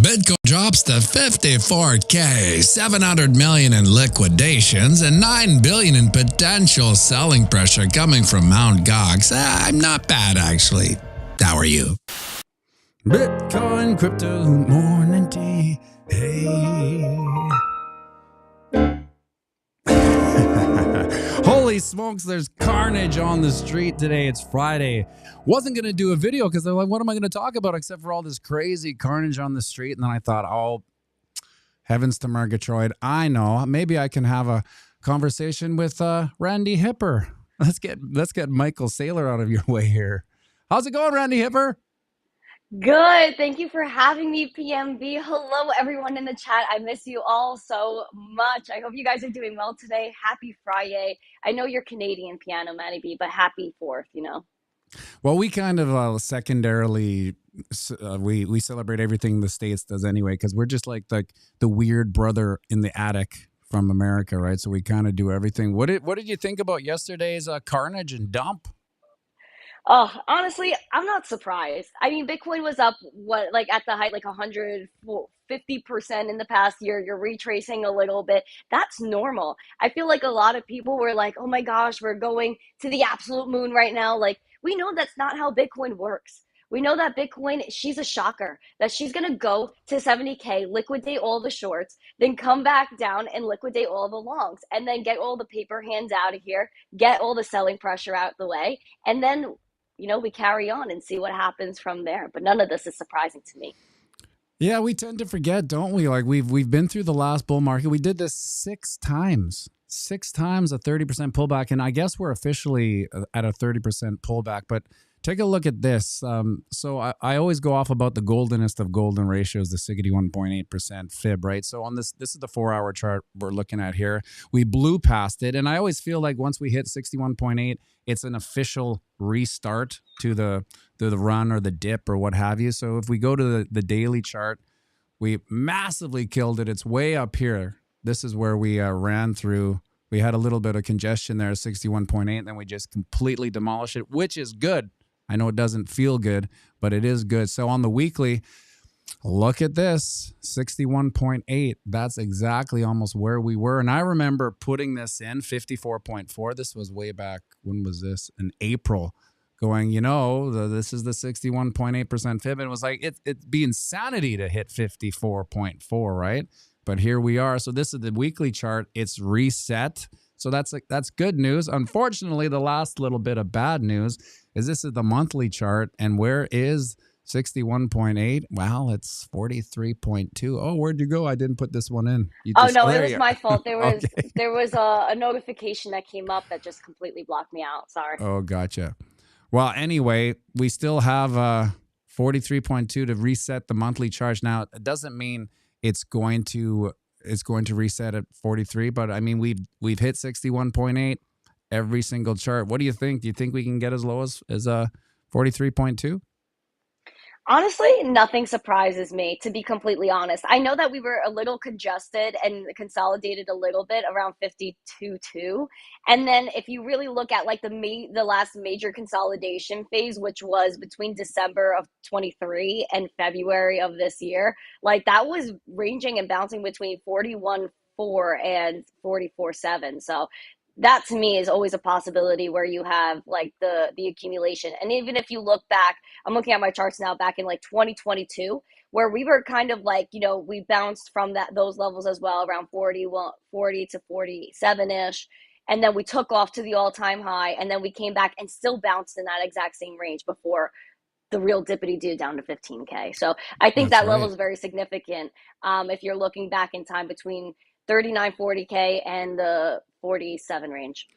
Bitcoin drops to 54K, 700 million in liquidations, and 9 billion in potential selling pressure coming from Mt. Gox. I'm not bad, actually. How are you? Bitcoin, crypto, morning tea. Hey. Holy smokes, there's carnage on the street today. It's Friday. Wasn't going to do a video because they're like, what am I going to talk about except for all this crazy carnage on the street? And then I thought, oh, heavens to Murgatroyd. I know. Maybe I can have a conversation with Randy Hipper. Let's get Michael Saylor out of your way here. How's it going, Randy Hipper? Good. Thank you for having me, PMB. Hello, everyone in the chat. I miss you all so much. I hope you guys are doing well today. Happy Friday. I know you're Canadian, pianomattyb, but happy 4th, you know. Well, we kind of secondarily, we celebrate everything the States does anyway, because we're just like the weird brother in the attic from America, right? So we kind of do everything. What did you think about yesterday's carnage and dump? Oh, honestly, I'm not surprised. I mean, Bitcoin was up, at the height, like 150% in the past year. You're retracing a little bit. That's normal. I feel like a lot of people were like, oh my gosh, we're going to the absolute moon right now. Like, we know that's not how Bitcoin works. We know that Bitcoin, she's a shocker, that she's going to go to 70K, liquidate all the shorts, then come back down and liquidate all the longs, and then get all the paper hands out of here, get all the selling pressure out the way, and then we carry on and see what happens from there. But none of this is surprising to me. Yeah, we tend to forget, don't we? Like we've been through the last bull market. We did this 6 times. 6 times a 30% pullback. And I guess we're officially at a 30% pullback. But take a look at this. So I always go off about the goldenest of golden ratios, the 61.8% fib, right? So on this is the 4-hour chart we're looking at here. We blew past it. And I always feel like once we hit 61.8, it's an official restart to the run or the dip or what have you. So if we go to the daily chart, we massively killed it. It's way up here. This is where we ran through. We had a little bit of congestion there, 61.8, and then we just completely demolished it, which is good. I know it doesn't feel good, but it is good. So on the weekly, look at this, 61.8. That's exactly almost where we were. And I remember putting this in 54.4. This was way back. When was this? In April. Going, this is the 61.8% fib. And it was like, it'd be insanity to hit 54.4, right? But here we are. So this is the weekly chart. It's reset. So that's good news. Unfortunately, the last little bit of bad news is this is the monthly chart. And where is 61.8? Well, it's 43.2. Oh, where'd you go? I didn't put this one in. It was my fault. There was a notification that came up that just completely blocked me out. Sorry. Oh, gotcha. Well, anyway, we still have 43.2 to reset the monthly chart. Now, it doesn't mean it's going to reset at 43, but I mean we've hit 61.8 every single chart. What do you think? Do you think we can get as low as 43.2? Honestly, nothing surprises me, to be completely honest. I know that we were a little congested and consolidated a little bit around 52.2. And then if you really look at like the last major consolidation phase, which was between December of 23 and February of this year, like that was ranging and bouncing between 41.4 and 44.7. So that to me is always a possibility where you have like the accumulation. And even if you look back, I'm looking at my charts now back in like 2022, where we were kind of like, we bounced from those levels as well, around 40 to 47-ish. And then we took off to the all-time high, and then we came back and still bounced in that exact same range before the real dippity do down to 15K. So I think that level is very significant. If you're looking back in time between 39, 40K and the 47 range.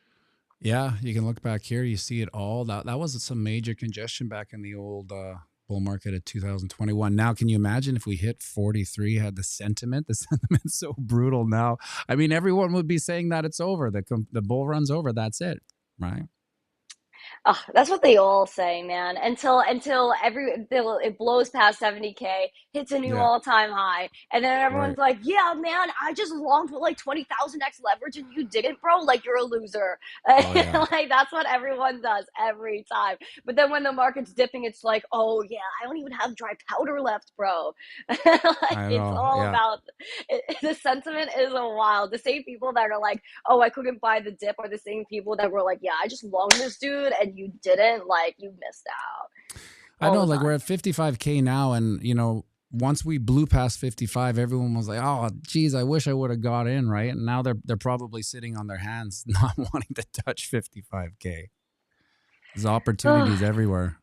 Yeah, you can look back here. You see it all. That was some major congestion back in the old bull market of 2021. Now, can you imagine if we hit 43, had the sentiment's so brutal now? I mean, everyone would be saying that it's over. The bull run's over. That's it, right? That's what they all say, man. Until it blows past 70K, hits a new Yeah. all-time high, and then Right. everyone's like, "Yeah, man, I just longed for like 20,000x leverage, and you didn't, bro. Like you're a loser." Oh yeah. Like that's what everyone does every time. But then when the market's dipping, it's like, "Oh yeah, I don't even have dry powder left, bro." Like I it's know. all Yeah. about the sentiment is wild. The same people that are like, oh, I couldn't buy the dip are the same people that were like, yeah, I just loaned this dude and you didn't. Like, you missed out I all know, the like we're time. at 55K now, and once we blew past 55, everyone was like, "Oh, geez, I wish I would have got in." Right, and now they're probably sitting on their hands, not wanting to touch 55K. There's opportunities everywhere.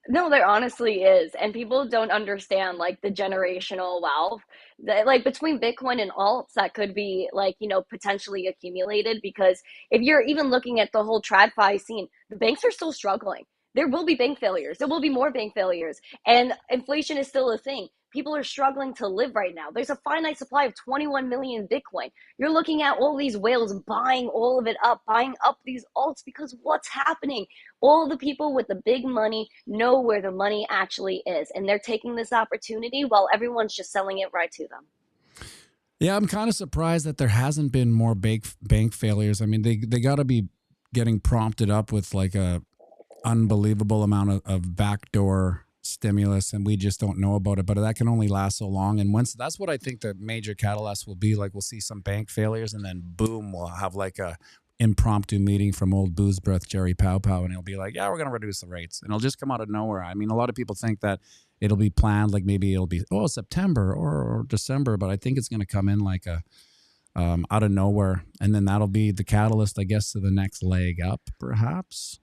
No, there honestly is. And people don't understand like the generational wealth that like between Bitcoin and alts that could be like, potentially accumulated because if you're even looking at the whole TradFi scene, the banks are still struggling. There will be bank failures. There will be more bank failures. And inflation is still a thing. People are struggling to live right now. There's a finite supply of 21 million Bitcoin. You're looking at all these whales buying all of it up, buying up these alts because what's happening? All the people with the big money know where the money actually is, and they're taking this opportunity while everyone's just selling it right to them. Yeah, I'm kind of surprised that there hasn't been more bank failures. I mean, they got to be getting prompted up with like a unbelievable amount of backdoor stimulus, and we just don't know about it. But that can only last so long. And once that's what I think the major catalyst will be. Like we'll see some bank failures, and then boom, we'll have like a impromptu meeting from old booze breath Jerry Pow Pow, and he'll be like, "Yeah, we're going to reduce the rates," and it'll just come out of nowhere. I mean, a lot of people think that it'll be planned, like maybe it'll be September or December, but I think it's going to come in like a out of nowhere, and then that'll be the catalyst, I guess, to the next leg up, perhaps.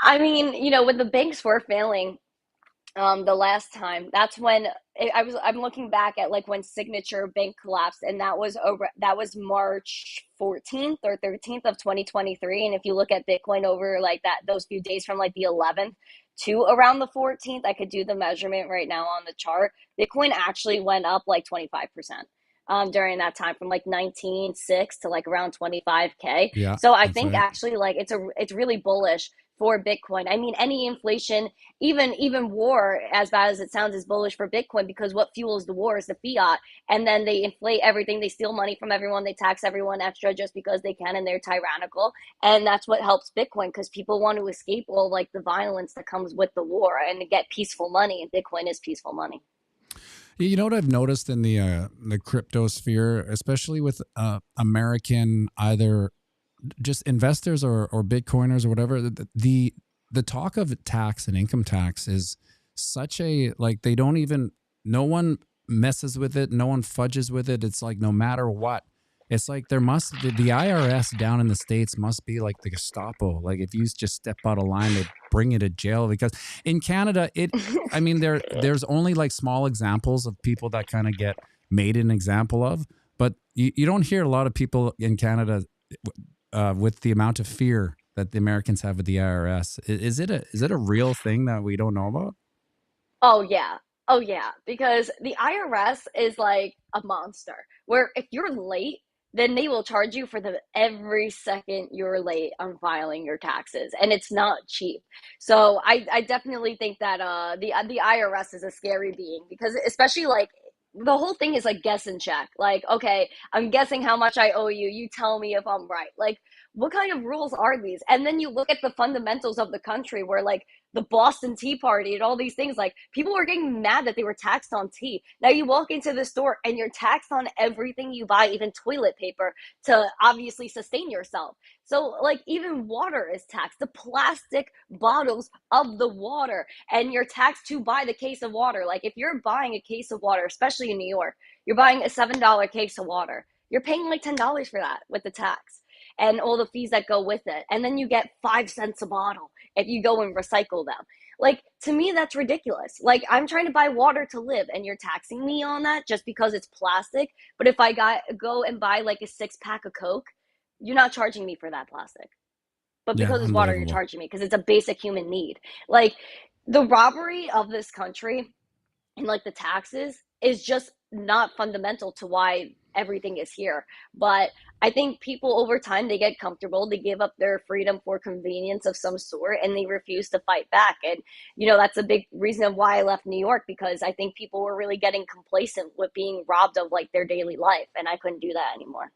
I mean, when the banks were failing, the last time, that's when I'm looking back at like when Signature Bank collapsed, and that was March 14th or 13th of 2023. And if you look at Bitcoin over like that those few days from like the 11th to around the 14th, I could do the measurement right now on the chart. Bitcoin actually went up like 25%. During that time from like 19.6 to like around 25K. Yeah, So I that's think right. actually like it's really bullish for Bitcoin. I mean, any inflation, even war, as bad as it sounds, is bullish for Bitcoin because what fuels the war is the fiat, and then they inflate everything. They steal money from everyone. They tax everyone extra just because they can, and they're tyrannical. And that's what helps Bitcoin because people want to escape all like the violence that comes with the war and to get peaceful money. And Bitcoin is peaceful money. You know what I've noticed in the crypto sphere, especially with American either just investors or Bitcoiners or whatever, the talk of tax and income tax is such a like they don't even no one messes with it, no one fudges with it. It's like no matter what. It's like there must the IRS down in the States must be like the Gestapo. Like if you just step out of line, they bring you to jail because in Canada, I mean, there's only like small examples of people that kind of get made an example of, but you don't hear a lot of people in Canada with the amount of fear that the Americans have with the IRS. Is it a real thing that we don't know about? Oh yeah. Oh yeah, because the IRS is like a monster where if you're late, then they will charge you for the every second you're late on filing your taxes, and it's not cheap. So I definitely think that the IRS is a scary being because especially like the whole thing is like guess and check. Like, okay, I'm guessing how much I owe you. You tell me if I'm right. Like, what kind of rules are these? And then you look at the fundamentals of the country where like the Boston Tea Party and all these things. Like people were getting mad that they were taxed on tea. Now you walk into the store and you're taxed on everything you buy, even toilet paper to obviously sustain yourself. So like even water is taxed, the plastic bottles of the water, and you're taxed to buy the case of water. Like if you're buying a case of water, especially in New York, you're buying a $7 case of water. You're paying like $10 for that with the tax and all the fees that go with it. And then you get 5 cents a bottle if you go and recycle them. Like to me, that's ridiculous. Like I'm trying to buy water to live, and you're taxing me on that just because it's plastic. But if I go and buy like a 6 pack of Coke, you're not charging me for that plastic. But Yeah, because it's water, you're unbelievable. charging me because it's a basic human need. Like the robbery of this country and like the taxes is just not fundamental to why everything is here. But I think people over time, they get comfortable, they give up their freedom for convenience of some sort, and they refuse to fight back. And that's a big reason of why I left New York, because I think people were really getting complacent with being robbed of like their daily life, and I couldn't do that anymore.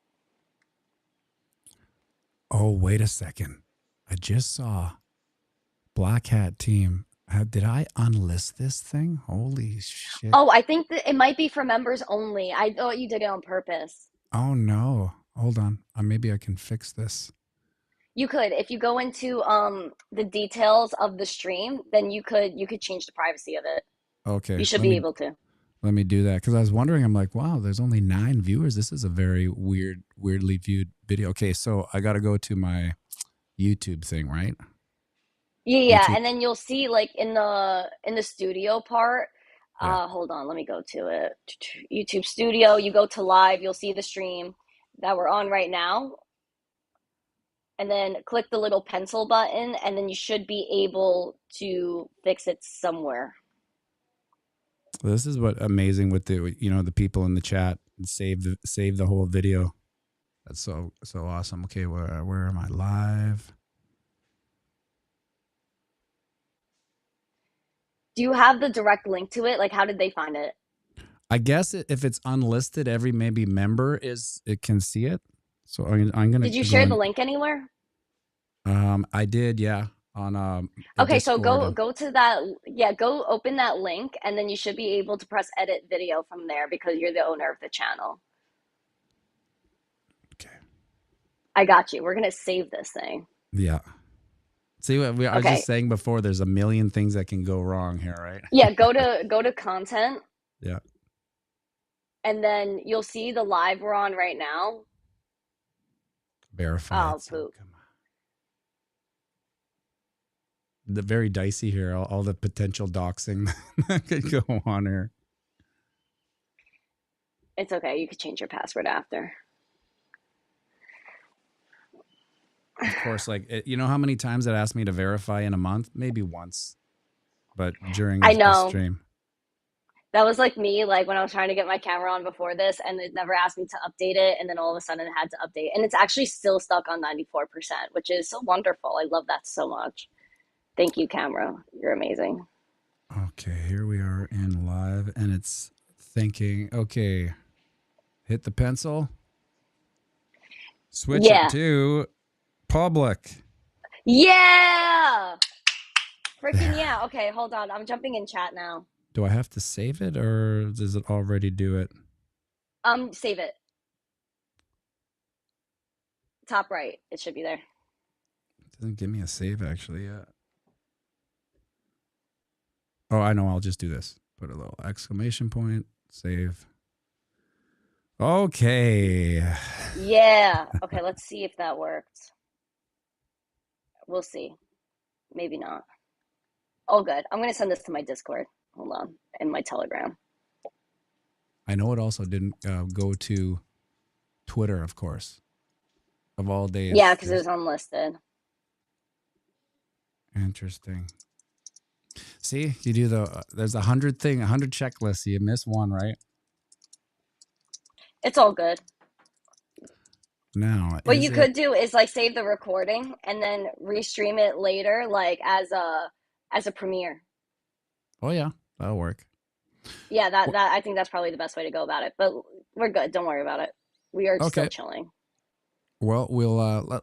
Oh, wait a second. I just saw Black Hat Team. Did I unlist this thing? Holy shit. Oh, I think that it might be for members only. I thought you did it on purpose. Oh, no. Hold on. Maybe I can fix this. You could, if you go into the details of the stream, then you could change the privacy of it. Okay. You should be able to. Let me do that, because I was wondering, I'm like, wow, there's only 9 viewers. This is a very weirdly viewed video. Okay, so I got to go to my YouTube thing, right? Yeah, YouTube. and then you'll see like in the studio part. Hold on, let me go to it. YouTube Studio. You go to live. You'll see the stream that we're on right now, and then click the little pencil button, and then you should be able to fix it somewhere. This is what amazing with the people in the chat and save the whole video. That's so awesome. Okay, where am I? Live. Do you have the direct link to it? Like, how did they find it? I guess if it's unlisted, every maybe member can see it. So I'm gonna. Did you share the link anywhere? I did, yeah. On okay, Discord. so go to that. Yeah, go open that link, and then you should be able to press edit video from there, because you're the owner of the channel. Okay. I got you. We're gonna save this thing. Yeah. See, I was just saying before, there's a million things that can go wrong here, right? Yeah, go to content. Yeah. And then you'll see the live we're on right now. Verified. Oh, poop. Come on. The very dicey here, all the potential doxing that could go on here. It's okay. You could change your password after. Of course, like, you know how many times it asked me to verify in a month? Maybe once, but during a stream. That was like me, like when I was trying to get my camera on before this, and it never asked me to update it, and then all of a sudden it had to update. And it's actually still stuck on 94%, which is so wonderful. I love that so much. Thank you, camera. You're amazing. Okay, here we are in live, and it's thinking, okay, hit the pencil. Switch it to public. Yeah! Freaking yeah. Okay, hold on. I'm jumping in chat now. Do I have to save it, or does it already do it? Save it. Top right. It should be there. It doesn't give me a save actually yet. Oh, I know. I'll just do this. Put a little exclamation point. Save. Okay. Yeah. Okay, let's see if that worked. We'll see. Maybe not. Oh, good. I'm going to send this to my Discord. Hold on. And my Telegram. I know it also didn't go to Twitter, of course. Of all days. Yeah, because it was unlisted. Interesting. See, you do there's 100 checklists. You miss one, right? It's all good. Now, what you could do is like save the recording and then restream it later, like as a premiere. Oh yeah, that'll work. Yeah, that I think that's probably the best way to go about it. But we're good. Don't worry about it. We are still chilling. Well,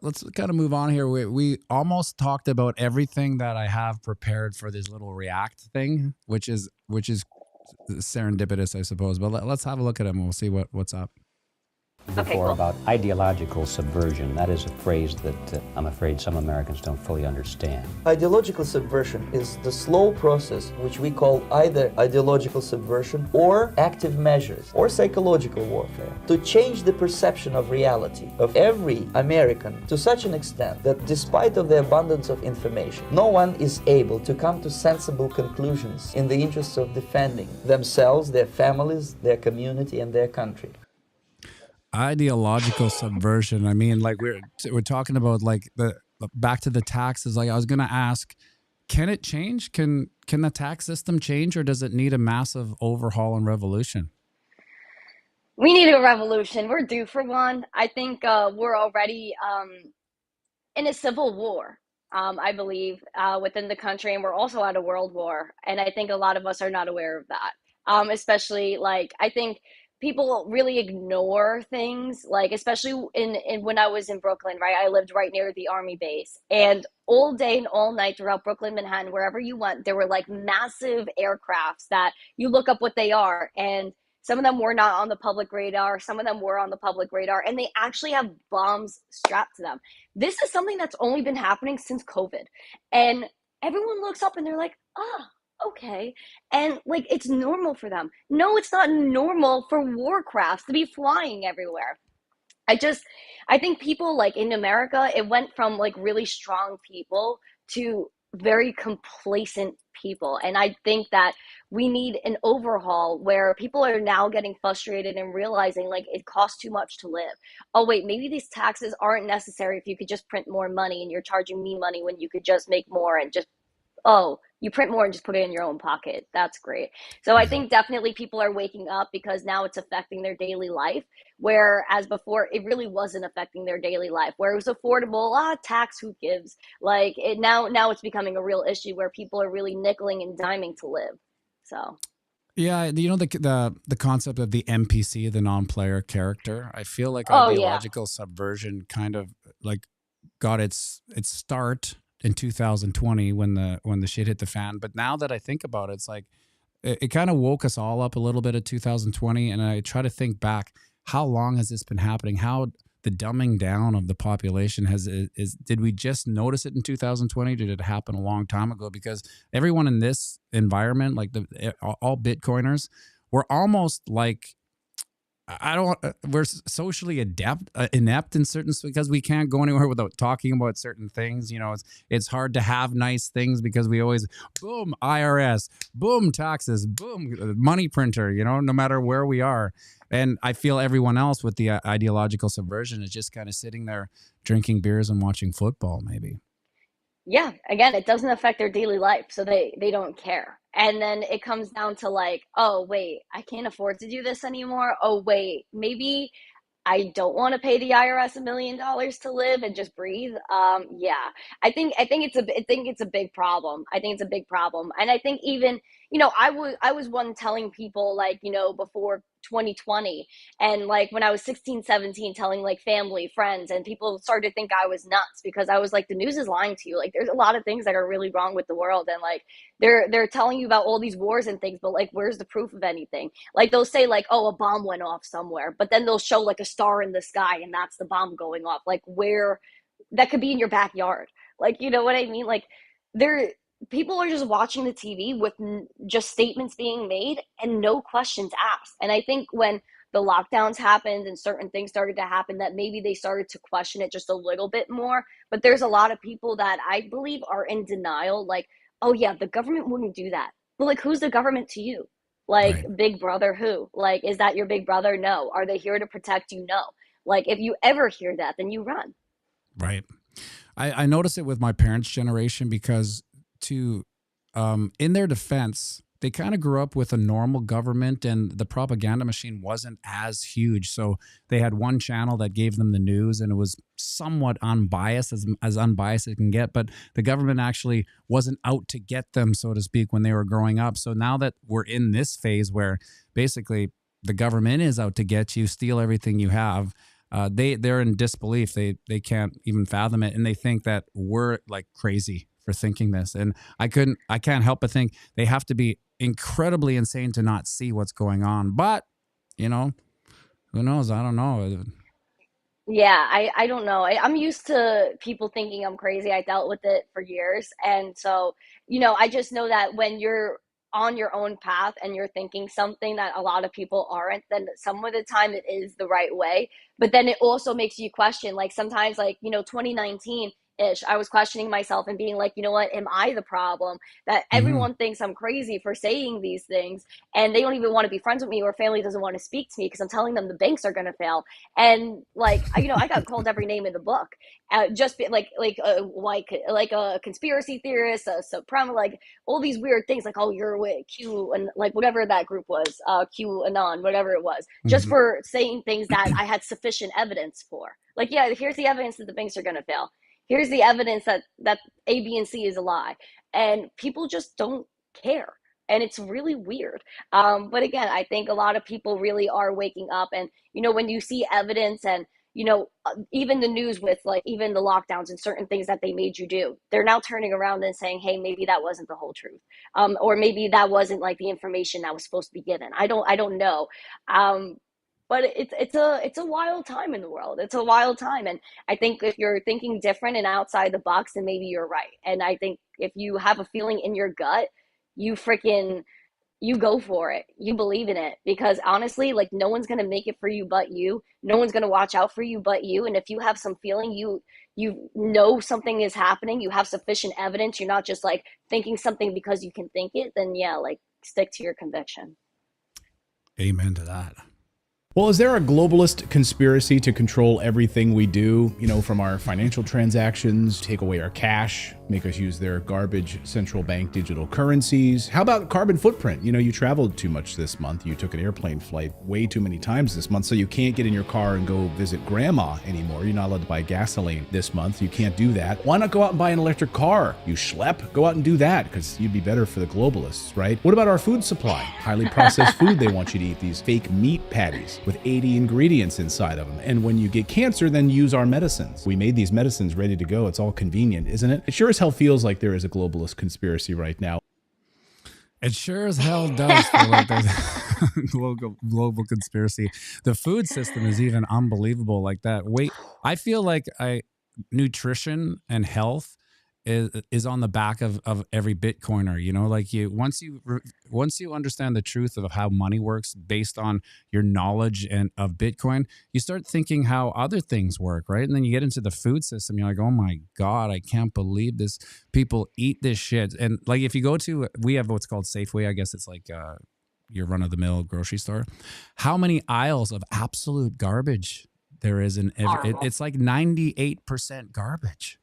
let's kind of move on here. We almost talked about everything that I have prepared for this little React thing, which is serendipitous, I suppose. But let's have a look at them. We'll see what's up. Before about ideological subversion. That is a phrase that I'm afraid some Americans don't fully understand. Ideological subversion is the slow process which we call either ideological subversion or active measures or psychological warfare to change the perception of reality of every American to such an extent that despite of the abundance of information, no one is able to come to sensible conclusions in the interests of defending themselves, their families, their community, and their country. Ideological subversion. I mean, like we're talking about like the back to the taxes. Like I was going to ask, can it change? Can the tax system change, or does it need a massive overhaul and revolution? We need a revolution. We're due for one. I think we're already in a civil war, I believe, within the country, and we're also at a world war. And I think a lot of us are not aware of that. Especially like I think people really ignore things, like especially in when I was in Brooklyn, right? I lived right near the army base, and all day and all night throughout Brooklyn, Manhattan, wherever you went, there were like massive aircrafts that you look up what they are, and some of them were not on the public radar, some of them were on the public radar, and they actually have bombs strapped to them. This is something that's only been happening since COVID. And everyone looks up and they're like, ah, okay. And like it's normal for them. No, it's not normal for warcrafts to be flying everywhere. I just, I think people like in America, it went from like really strong people to very complacent people. And I think that we need an overhaul where people are now getting frustrated and realizing like it costs too much to live. Oh, wait, maybe these taxes aren't necessary if you could just print more money and you're charging me money when you could just make more and just oh, you print more and just put it in your own pocket. That's great. So I think definitely people are waking up because now it's affecting their daily life. Whereas before, it really wasn't affecting their daily life, where it was affordable. Tax, who gives? Like it now it's becoming a real issue where people are really nickeling and diming to live. So. Yeah, you know the concept of the NPC, the non-player character. I feel like Oh yeah. ideological subversion kind of like got its start in 2020 when the shit hit the fan. But now that I think about it, it's like it kind of woke us all up a little bit at 2020. And I try to think back, how long has this been happening? How the dumbing down of the population did we just notice it in 2020? Did it happen a long time ago? Because everyone in this environment, like all Bitcoiners, we're almost like, we're socially inept in certain, because we can't go anywhere without talking about certain things. You know, it's hard to have nice things because we always, boom, IRS, boom, taxes, boom, money printer, you know, no matter where we are. And I feel everyone else with the ideological subversion is just kind of sitting there drinking beers and watching football, maybe. Yeah, again, it doesn't affect their daily life, so they don't care. And then it comes down to like, oh wait, I can't afford to do this anymore. Oh wait, maybe I don't want to pay the IRS $1 million to live and just breathe. Yeah, I think it's a big problem. I think it's a big problem, and I think even I was one telling people like before 2020, and like when I was 16, 17, telling like family, friends, and people started to think I was nuts because I was like, the news is lying to you. Like, there's a lot of things that are really wrong with the world, and like they're telling you about all these wars and things, but like, where's the proof of anything? Like they'll say like, oh, a bomb went off somewhere, but then they'll show like a star in the sky and that's the bomb going off. Like, where that could be in your backyard. Like, you know what I mean? Like there people are just watching the TV with just statements being made and no questions asked. And I think when the lockdowns happened and certain things started to happen, that maybe they started to question it just a little bit more. But there's a lot of people that I believe are in denial, like, oh yeah, the government wouldn't do that. But like, who's the government to you? Like, Right. big brother who? Like, is that your big brother? No. Are they here to protect you? No. Like, if you ever hear that, then you run. Right. I notice it with my parents' generation because in their defense, they kind of grew up with a normal government and the propaganda machine wasn't as huge. So they had one channel that gave them the news and it was somewhat unbiased, as unbiased as it can get. But the government actually wasn't out to get them, so to speak, when they were growing up. So now that we're in this phase where basically the government is out to get you, steal everything you have, they're in disbelief. They can't even fathom it. And they think that we're like crazy for thinking this. And I can't help but think they have to be incredibly insane to not see what's going on. But, who knows? I don't know. Yeah, I don't know. I'm used to people thinking I'm crazy. I dealt with it for years. And so, I just know that when you're on your own path and you're thinking something that a lot of people aren't, then some of the time it is the right way. But then it also makes you question, like sometimes, like, 2019, ish. I was questioning myself and being like, you know what, am I the problem? That Hmm. everyone thinks I'm crazy for saying these things, and they don't even want to be friends with me, or family doesn't want to speak to me because I'm telling them the banks are going to fail. And like, I got called every name in the book, just be, like a conspiracy theorist, a supreme, like all these weird things, like, oh, you're with Q, and like whatever that group was, Q Anon, whatever it was, just Hmm. for saying things that I had sufficient evidence for. Like, yeah, here's the evidence that the banks are going to fail. Here's the evidence that A, B, and C is a lie, and people just don't care. And it's really weird. But again, I think a lot of people really are waking up. And, when you see evidence and, even the news with like even the lockdowns and certain things that they made you do, they're now turning around and saying, hey, maybe that wasn't the whole truth. Or maybe that wasn't like the information that was supposed to be given. I don't know. Um, but it's a wild time in the world. It's a wild time. And I think if you're thinking different and outside the box, then maybe you're right. And I think if you have a feeling in your gut, you freaking you go for it. You believe in it, because honestly, like, no one's going to make it for you but you. No one's going to watch out for you but you. And if you have some feeling, you know something is happening, you have sufficient evidence, you're not just like thinking something because you can think it, then yeah, like, stick to your conviction. Amen to that. Well, is there a globalist conspiracy to control everything we do, from our financial transactions, take away our cash, make us use their garbage central bank digital currencies? How about carbon footprint? You traveled too much this month. You took an airplane flight way too many times this month, so you can't get in your car and go visit grandma anymore. You're not allowed to buy gasoline this month. You can't do that. Why not go out and buy an electric car? You schlep? Go out and do that, because you'd be better for the globalists, right? What about our food supply? Highly processed food they want you to eat, these fake meat patties with 80 ingredients inside of them. And when you get cancer, then use our medicines. We made these medicines ready to go. It's all convenient, isn't it? It sure as hell feels like there is a globalist conspiracy right now. It sure as hell does feel like there's global conspiracy. The food system is even unbelievable like that. Wait, I feel like nutrition and health is on the back of every Bitcoiner. Like once you understand the truth of how money works based on your knowledge and of Bitcoin, you start thinking how other things work, right? And then you get into the food system, you're like, oh my God, I can't believe this. People eat this shit. And like, if you go to, we have what's called Safeway. I guess it's like your run-of-the-mill grocery store. How many aisles of absolute garbage there is in every, it's like 98% garbage.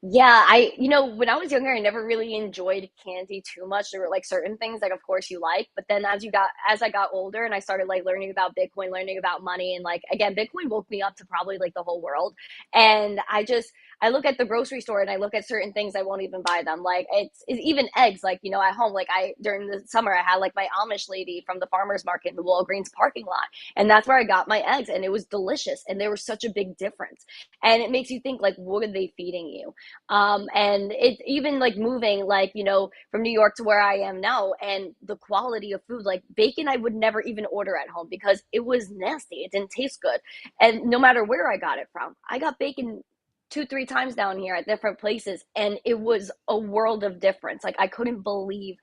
Yeah, when I was younger, I never really enjoyed candy too much. There were like certain things like, of course, you like, but then as I got older and I started like learning about Bitcoin, learning about money, and like, again, Bitcoin woke me up to probably like the whole world. And I look at the grocery store and I look at certain things, I won't even buy them. Like, it's even eggs, like, at home, like during the summer, I had like my Amish lady from the farmer's market in the Walgreens parking lot. And that's where I got my eggs, and it was delicious. And there was such a big difference. And it makes you think, like, what are they feeding you? And it's even like moving, like, from New York to where I am now, and the quality of food, like bacon, I would never even order at home because it was nasty. It didn't taste good. And no matter where I got it from, I got bacon 2, 3 times down here at different places, and it was a world of difference. Like, I couldn't believe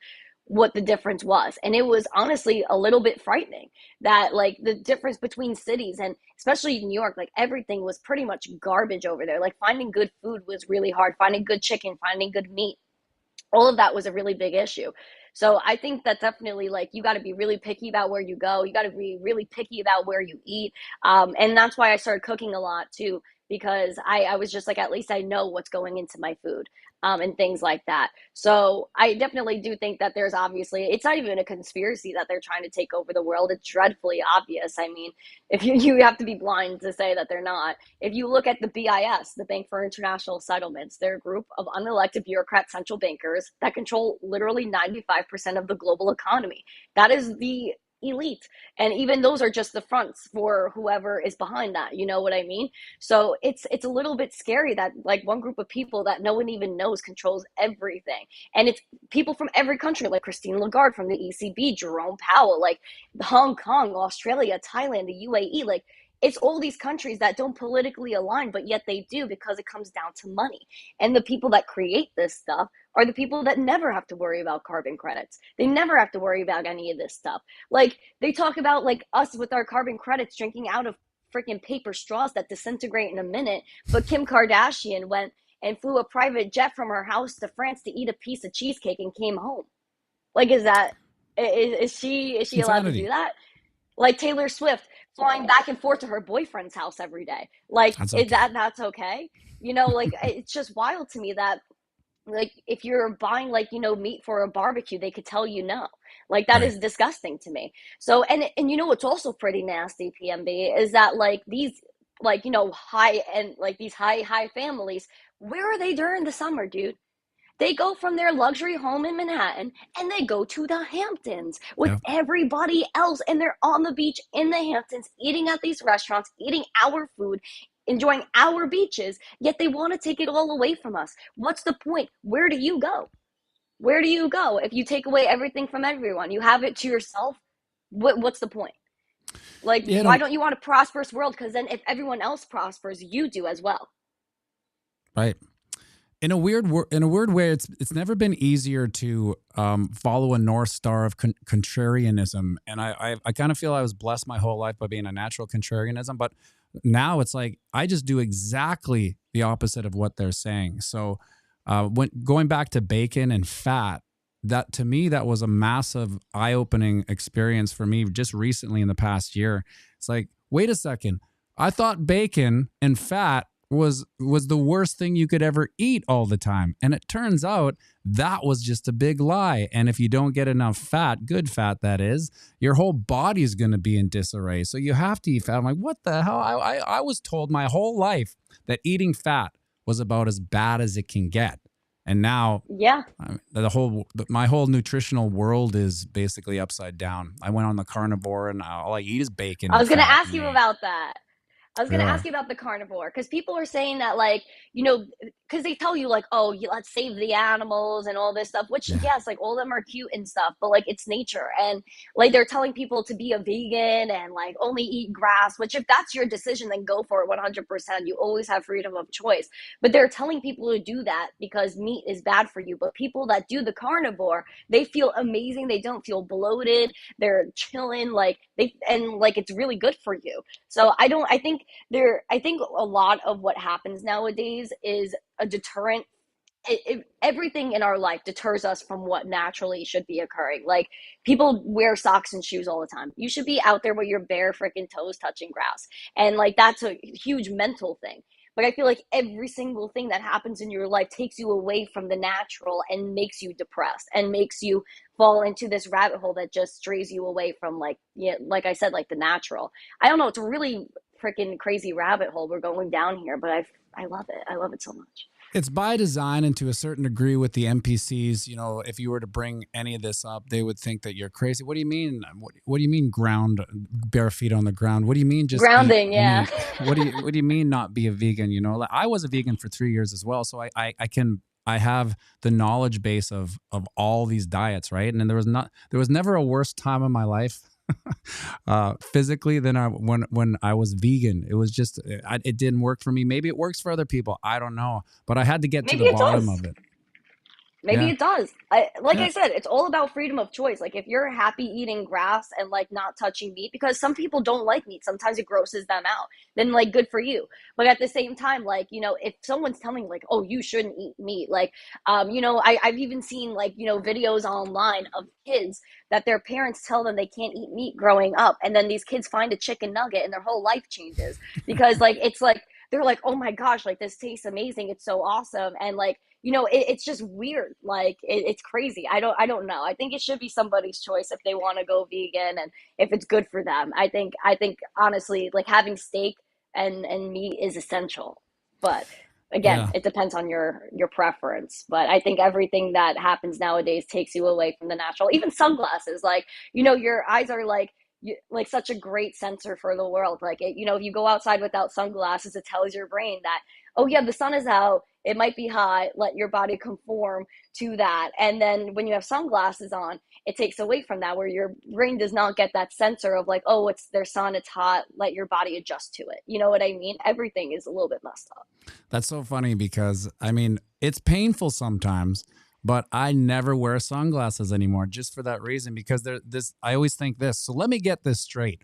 what the difference was. And it was honestly a little bit frightening that, like, the difference between cities, and especially New York, like, everything was pretty much garbage over there. Like, finding good food was really hard. Finding good chicken, finding good meat, all of that was a really big issue. So I think that definitely, like, you got to be really picky about where you go. You got to be really picky about where you eat. And that's why I started cooking a lot too, because I was just like, at least I know what's going into my food, and things like that. So I definitely do think that there's obviously, it's not even a conspiracy that they're trying to take over the world. It's dreadfully obvious. I mean, if you have to be blind to say that they're not. If you look at the BIS, the Bank for International Settlements, they're a group of unelected bureaucrat central bankers that control literally 95% of the global economy. That is the elite, and even those are just the fronts for whoever is behind that, you know what I mean? So it's a little bit scary that, like, one group of people that no one even knows controls everything. And it's people from every country, like Christine Lagarde from the ECB, Jerome Powell, like Hong Kong, Australia, Thailand, the UAE. Like, it's all these countries that don't politically align, but yet they do, because it comes down to money. And the people that create this stuff are the people that never have to worry about carbon credits. They never have to worry about any of this stuff. Like, they talk about, like, us with our carbon credits drinking out of freaking paper straws that disintegrate in a minute. But Kim Kardashian went and flew a private jet from her house to France to eat a piece of cheesecake and came home. Like, is she allowed to do Insanity. that? Like Taylor Swift flying back and forth to her boyfriend's house every day. Like, That's is okay. that's okay? Like it's just wild to me that, like, if you're buying, like, meat for a barbecue, they could tell you no. Like, that Right. is disgusting to me. So, and what's also pretty nasty, PMB, is that, like, these, like, high and like these high families, where are they during the summer, dude? They go from their luxury home in Manhattan and they go to the Hamptons with Yeah. everybody else. And they're on the beach in the Hamptons, eating at these restaurants, eating our food, enjoying our beaches, yet they want to take it all away from us. What's the point? Where do you go? Where do you go if you take away everything from everyone? You have it to yourself. What's the point? Like, Yeah. why don't you want a prosperous world? Because then if everyone else prospers, you do as well. Right. In a weird way, it's never been easier to follow a North Star of contrarianism, and I kind of feel I was blessed my whole life by being a natural contrarianism, but now it's like I just do exactly the opposite of what they're saying. So when going back to bacon and fat, that to me that was a massive eye-opening experience for me just recently in the past year. It's like, wait a second, I thought bacon and fat was the worst thing you could ever eat all the time. And it turns out that was just a big lie. And if you don't get enough fat, good fat that is, your whole body's going to be in disarray. So you have to eat fat. I'm like, what the hell? I was told my whole life that eating fat was about as bad as it can get. And now Yeah. my whole nutritional world is basically upside down. I went on the carnivore and all I eat is bacon. I was going to fat ask you about that. I was going to Yeah. ask you about the carnivore, because people are saying that, like, because they tell you, like, oh, let's save the animals and all this stuff, which, Yeah. yes, like, all of them are cute and stuff, but, like, it's nature. And, like, they're telling people to be a vegan and, like, only eat grass, which, if that's your decision, then go for it 100%. You always have freedom of choice. But they're telling people to do that because meat is bad for you. But people that do the carnivore, they feel amazing. They don't feel bloated. They're chilling. Like, it's really good for you. So I think a lot of what happens nowadays is a deterrent. Everything in our life deters us from what naturally should be occurring. Like, people wear socks and shoes all the time. You should be out there with your bare freaking toes touching grass. And, like, that's a huge mental thing. But I feel like every single thing that happens in your life takes you away from the natural and makes you depressed and makes you fall into this rabbit hole that just strays you away from, like, like I said, like, the natural. I don't know. It's a really freaking crazy rabbit hole we're going down here, but I love it. I love it so much. It's by design, and to a certain degree with the NPCs, if you were to bring any of this up, they would think that you're crazy. What do you mean? What do you mean bare feet on the ground? What do you mean just grounding? Yeah. What do you mean not be a vegan? Like, I was a vegan for 3 years as well, so I have the knowledge base of all these diets, right? And then there was never a worse time in my life physically than when I was vegan. It was just it didn't work for me. Maybe it works for other people. I don't know, but I had to get to the bottom of it. Maybe Yeah. it does. I said, it's all about freedom of choice. Like, if you're happy eating grass and, like, not touching meat, because some people don't like meat, sometimes it grosses them out, then, like, good for you. But at the same time, like, if someone's telling you, like, oh, you shouldn't eat meat, like, I've even seen, like, videos online of kids that their parents tell them they can't eat meat growing up, and then these kids find a chicken nugget and their whole life changes because, like, it's like they're like, oh my gosh, like, this tastes amazing, it's so awesome. And, like, it's just weird. Like, it's crazy. I don't know. I think it should be somebody's choice if they want to go vegan and if it's good for them. I think honestly, like, having steak and meat is essential. But again, it depends on your preference. But I think everything that happens nowadays takes you away from the natural. Even sunglasses, like, your eyes are like such a great sensor for the world. Like, if you go outside without sunglasses, it tells your brain that, oh yeah, the sun is out, it might be hot, let your body conform to that. And then when you have sunglasses on, it takes away from that, where your brain does not get that sensor of, like, oh, there's sun, it's hot, let your body adjust to it. You know what I mean? Everything is a little bit messed up. That's so funny because, I mean, it's painful sometimes, but I never wear sunglasses anymore just for that reason, because I always think this. So let me get this straight.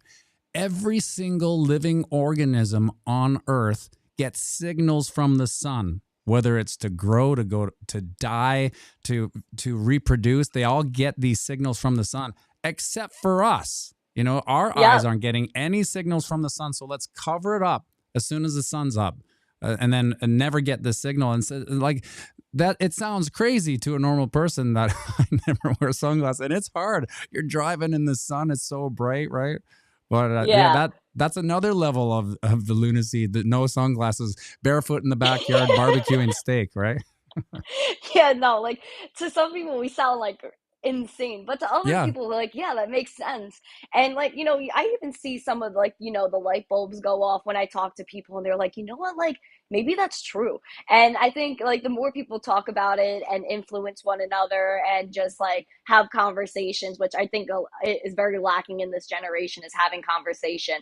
Every single living organism on Earth gets signals from the sun, whether it's to grow, to go, to die, to reproduce. They all get these signals from the sun, except for us. You know, our eyes Yep. aren't getting any signals from the sun. So let's cover it up as soon as the sun's up, and then never get the signal. And so, like that, it sounds crazy to a normal person that I never wear sunglasses, and it's hard. You're driving in the sun; it's so bright, right? But yeah, Yeah. that's another level of the lunacy. The no sunglasses, barefoot in the backyard, barbecuing steak, right? Yeah, no, like to some people we sound like insane, but to other Yeah. people, we're like, yeah, that makes sense. And like, I even see some of like, the light bulbs go off when I talk to people and they're like, you know what, like maybe that's true. And I think like the more people talk about it and influence one another and just like have conversations, which I think is very lacking in this generation, is having conversation.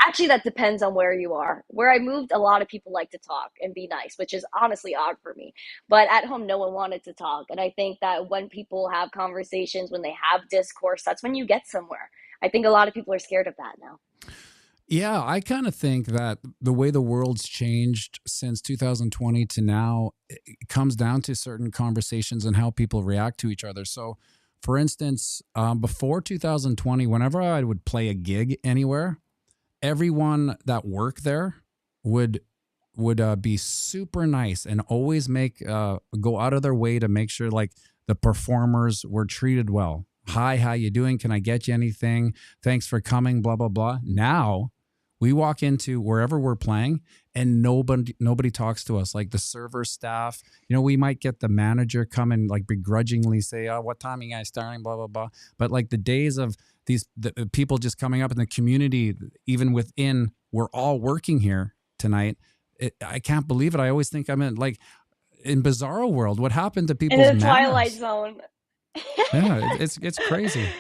Actually, that depends on where you are. Where I moved, a lot of people like to talk and be nice, which is honestly odd for me. But at home, no one wanted to talk. And I think that when people have conversations, when they have discourse, that's when you get somewhere. I think a lot of people are scared of that now. Yeah, I kind of think that the way the world's changed since 2020 to now, it comes down to certain conversations and how people react to each other. So, for instance, before 2020, whenever I would play a gig anywhere, everyone that worked there would be super nice and always make go out of their way to make sure like the performers were treated well. Hi, how you doing? Can I get you anything? Thanks for coming. Blah blah blah. Now we walk into wherever we're playing and nobody talks to us. Like the server staff, we might get the manager come and like begrudgingly say, "Oh, what time are you guys starting?" Blah blah blah. But like the days of the people just coming up in the community, even within, we're all working here tonight. I can't believe it. I always think I'm in like in Bizarro World. What happened to In people's the Twilight manners? Zone. Yeah, it's crazy.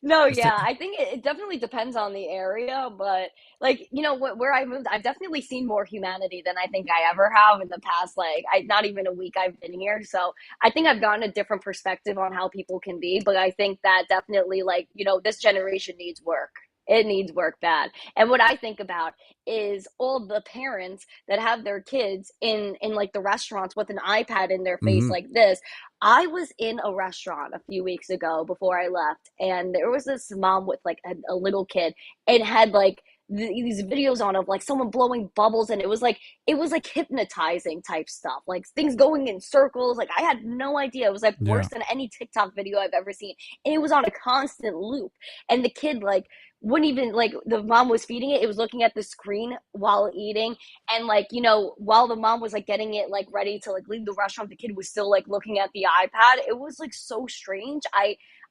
No, It's t- yeah, I think it definitely depends on the area, but like, where I moved, I've definitely seen more humanity than I think I ever have in the past, like, not even a week I've been here. So I think I've gotten a different perspective on how people can be, but I think that definitely, like, this generation needs work. It needs work bad. And what I think about is all the parents that have their kids in like the restaurants with an iPad in their face mhm. like this. I was in a restaurant a few weeks ago before I left, and there was this mom with like a little kid and had like these videos on of like someone blowing bubbles, and it was like hypnotizing type stuff, like things going in circles. Like I had no idea. It was like Yeah, worse than any TikTok video I've ever seen, and it was on a constant loop. And the kid like wouldn't even like the mom was feeding it. It was looking at the screen while eating, and like while the mom was like getting it like ready to like leave the restaurant, the kid was still like looking at the iPad. It was like so strange.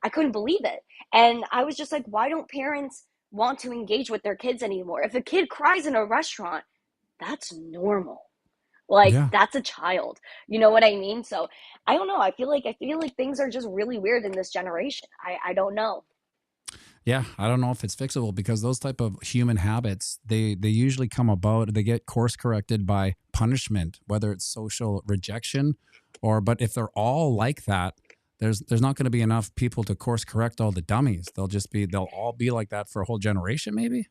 I couldn't believe it. And I was just like, why don't parents want to engage with their kids anymore? If a kid cries in a restaurant, that's normal. Like yeah. that's a child. You know what I mean? So I don't know. I feel like things are just really weird in this generation. I don't know. Yeah, I don't know if it's fixable because those type of human habits, they usually come about, they get course corrected by punishment, whether it's social rejection but if they're all like that, there's not going to be enough people to course correct all the dummies. They'll all be like that for a whole generation maybe.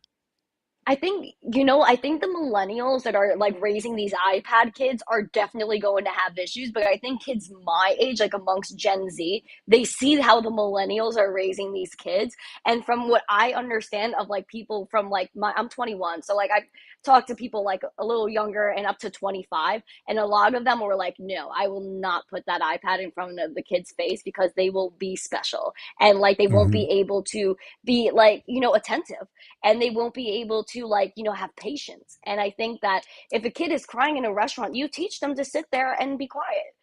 I think the millennials that are like raising these iPad kids are definitely going to have issues, but I think kids my age, like amongst Gen Z, they see how the millennials are raising these kids. And from what I understand of like people from like I'm 21, so like I talked to people like a little younger and up to 25, and a lot of them were like, no, I will not put that iPad in front of the kid's face because they will be special and like they won't Hmm. be able to be like, attentive, and they won't be able to like have patience. And I think that if a kid is crying in a restaurant, you teach them to sit there and be quiet.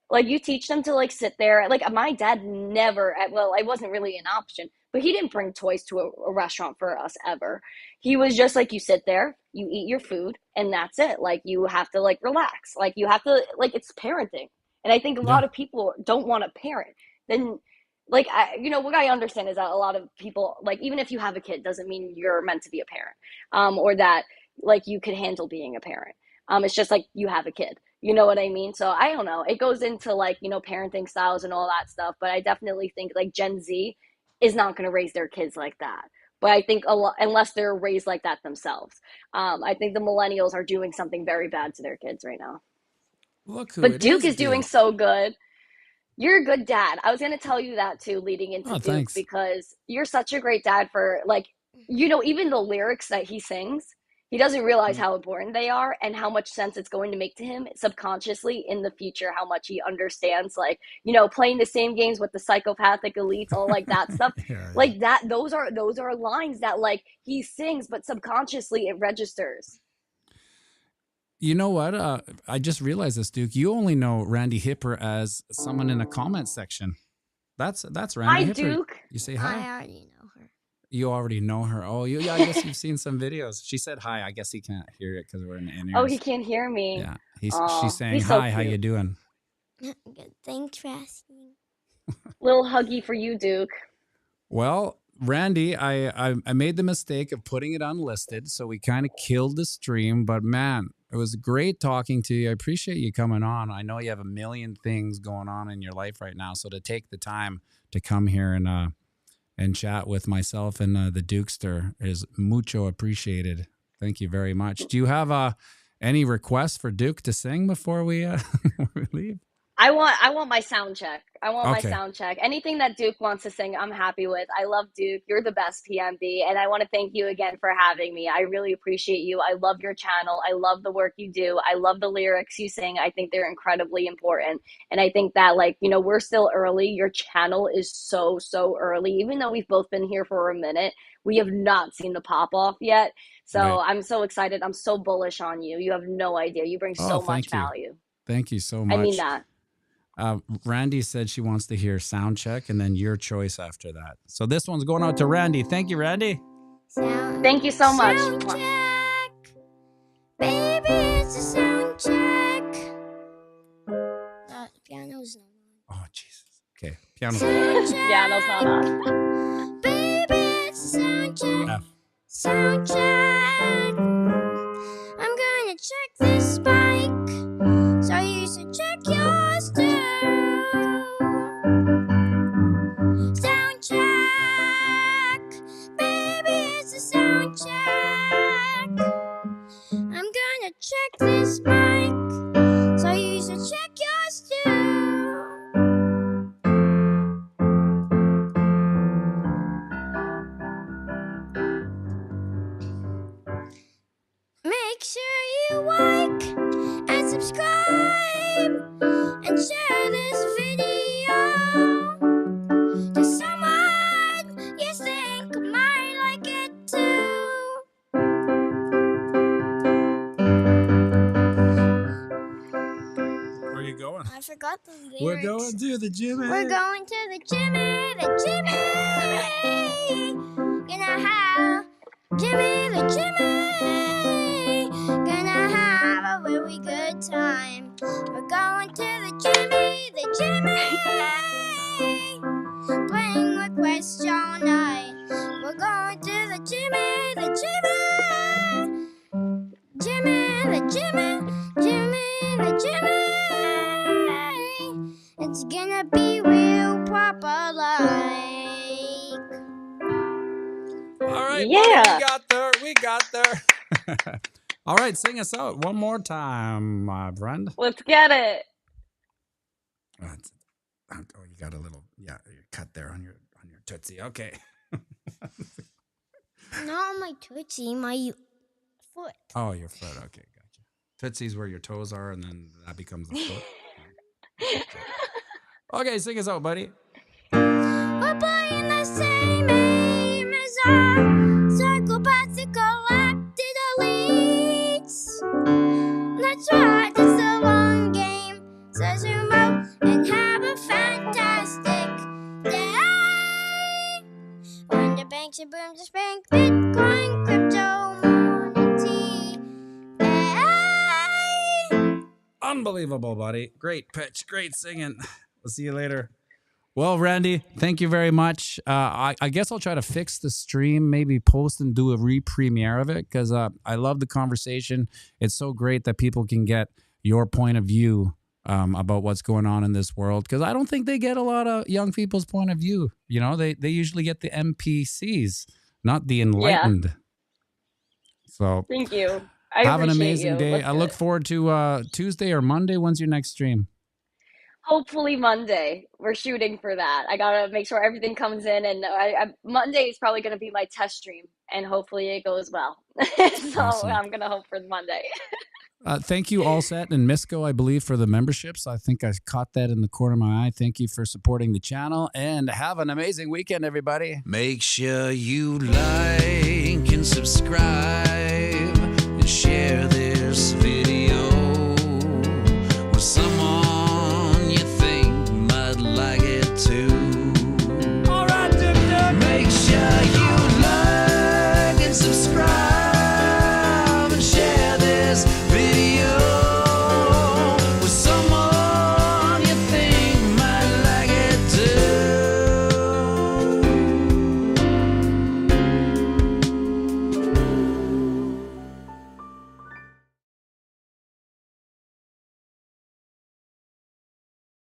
Like you teach them to like sit there. Like my dad never, well, it wasn't really an option, but he didn't bring toys to a restaurant for us ever. He was just like, you sit there, you eat your food, and that's it. Like you have to like relax. Like you have to like, it's parenting. And I think a Yeah. lot of people don't want to parent. Then like what I understand is that a lot of people, like even if you have a kid doesn't mean you're meant to be a parent, or that like you could handle being a parent. It's just like you have a kid. You know what I mean? So I don't know. It goes into like, parenting styles and all that stuff. But I definitely think like Gen Z is not going to raise their kids like that. But I think unless they're raised like that themselves, I think the millennials are doing something very bad to their kids right now. Look who But it Duke is, is doing Duke. so good. You're a good dad. I was going to tell you that too, leading into Oh, Duke, thanks. because you're such a great dad for, like, you know, even the lyrics that he sings, he doesn't realize how important they are and how much sense it's going to make to him subconsciously in the future, how much he understands, like, you know, playing the same games with the psychopathic elites, all like that stuff. Yeah, yeah. Like that, those are lines that like he sings, but subconsciously it registers. You know what? I just realized this, Duke. You only know Randy Hipper as someone in a comment section. That's Randy Hi, Hipper. Duke. You say I hi. already know her. You already know her. Oh, yeah. I guess you've seen some videos. She said hi. I guess he can't hear it because we're in ears. Oh, he can't hear me. Yeah. Oh, She's saying he's so hi. How cute. you doing? Good. Thanks for asking. Little huggy for you, Duke. Well, Randy, I made the mistake of putting it unlisted, so we kind of killed the stream. But man, it was great talking to you. I appreciate you coming on. I know you have a million things going on in your life right now, so to take the time to come here and chat with myself and the Dukester is mucho appreciated. Thank you very much. Do you have any requests for Duke to sing before we leave? I want my sound check. I want my Okay. sound check. Anything that Duke wants to sing, I'm happy with. I love Duke. You're the best PMB. And I want to thank you again for having me. I really appreciate you. I love your channel. I love the work you do. I love the lyrics you sing. I think they're incredibly important. And I think that, like, you know, we're still early. Your channel is so early. Even though we've both been here for a minute, we have not seen the pop off yet. So Right. I'm so excited. I'm so bullish on you. You have no idea. You bring so much Thank you. value. Thank you so much. I mean that. Randy said she wants to hear Soundcheck and then your choice after that. So this one's going out to Randy. Thank you, Randy. Thank you so much. Soundcheck. Baby, it's a sound check. The piano's not on. Oh, Jesus. Okay. Piano. Yeah, that's not on. Baby, it's a sound check. F. Sound check. I'm gonna check this mic, so you should check yours too. Sound check. Baby, it's a sound check. I'm gonna check this mic, so you should check yours too. Make sure you like and subscribe and share this video to someone you think might like it too. Where are you going? I forgot the lyrics. We're going to the gym. We're going to the Jimmy, the Jimmy. Gonna have Jimmy, the Jimmy. Gonna have a very good time. We're going to the Jimmy, the Jimmy. Playing with Quest all night. We're going to the Jimmy, the Jimmy. Jimmy, the Jimmy, Jimmy, the Jimmy. It's gonna be real proper like. All right, Yeah. buddy, we got there. All right, sing us out one more time, my friend. Let's get it. Oh, you got a little, your cut there on your tootsie. Okay. Not on my tootsie, my foot. Oh, your foot. Okay, gotcha. Tootsie's where your toes are, and then that becomes the foot. Okay, sing us out, buddy. We're playing the same aim as our psychopathic collected elites. That's right, it's the long game. So zoom out and have a fantastic day. When the banks and booms just bank Bitcoin, crypto, money. Hey. Unbelievable, buddy. Great pitch. Great singing. We'll see you later. Well, Randy, thank you very much. I guess I'll try to fix the stream, maybe post and do a re-premiere of it because I love the conversation. It's so great that people can get your point of view about what's going on in this world because I don't think they get a lot of young people's point of view. You know, they usually get the NPCs, not the enlightened. So Thank you. I have an appreciate amazing you. day. Let's I do look it. forward to Tuesday or Monday. When's your next stream? Hopefully Monday. We're shooting for that. I gotta make sure everything comes in, and Monday is probably gonna be my test stream, and hopefully it goes well. So Awesome. I'm gonna hope for Monday. Thank you, Allset and Misco, I believe, for the memberships. I think I caught that in the corner of my eye. Thank you for supporting the channel, and have an amazing weekend, everybody. Make sure you like and subscribe.